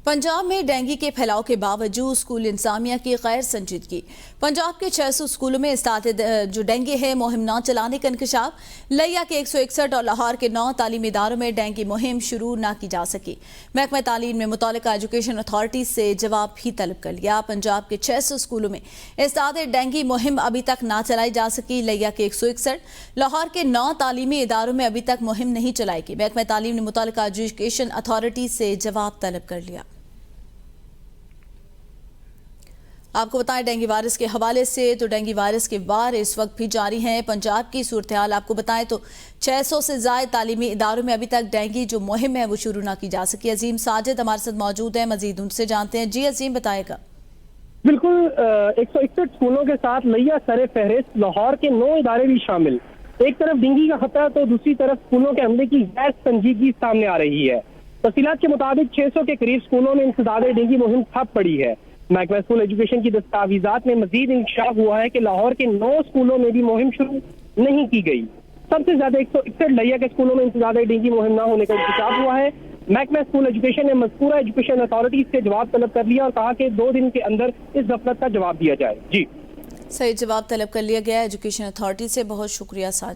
पंजाब में डेंगू के फैलाव के बावजूद स्कूल इंतजामिया की गैर संजीदगी। पंजाब के 600 स्कूलों में जो डेंगू है मुहिम न चलाने का इंकशाफ। लिया के 161 और लाहौर के 9 तालीमी इदारों में डेंगू मुहिम शुरू न की जा सकी। महकमा तालीम ने मुतल्लिका एजुकेशन अथॉरिटी से जवाब भी तलब कर लिया। पंजाब के 600 स्कूलों में डेंगू मुहिम अभी तक ना चलाई जा सकी। लिया के 161, लाहौर के 9 तालीमी इदारों में अभी तक मुहिम नहीं चलाएगी। महकमा तालीम ने मुतल्लिका एजुकेशन अथॉरिटी से जवाब तलब कर लिया। आपको बताएं डेंगू वायरस के हवाले से तो डेंगू वायरस के वार इस वक्त भी जारी हैं। पंजाब की सूरत हाल आपको बताएं तो 600 से ज्यादा तालीमी इदारों में अभी तक डेंगू जो मुहिम है वो शुरू ना की जा सकी। अजीम साजिद हमारे साथ मौजूद है, मजीद उनसे जानते हैं। जी अजीम बताएगा। बिल्कुल 161 स्कूलों के साथ लिया सरे फहरिस्त लाहौर के 9 इदारे भी शामिल। एक तरफ डेंगू का खतरा तो दूसरी तरफ स्कूलों के हमले की गैर संजीदगी सामने आ रही है। तफसीलात के मुताबिक 600 के करीब स्कूलों में इंसदाद डेंगू मुहिम ठप पड़ी है। महकमा स्कूल एजुकेशन की दस्तावेजात में मजीद इंकशाफ हुआ है कि लाहौर के 9 स्कूलों में भी मुहिम शुरू नहीं की गई। सबसे ज्यादा 161 लिया के स्कूलों में इंसदाद डेंगू मुहिम न होने का इंकशाफ हुआ है। महकमा स्कूल एजुकेशन ने मज़कूरा एजुकेशन अथॉरिटी से जवाब तलब कर लिया और कहा कि 2 दिन के अंदर इस गफलत का जवाब दिया जाए। जी सही जवाब तलब कर लिया गया एजुकेशन अथॉरिटी से। बहुत शुक्रिया साजिद।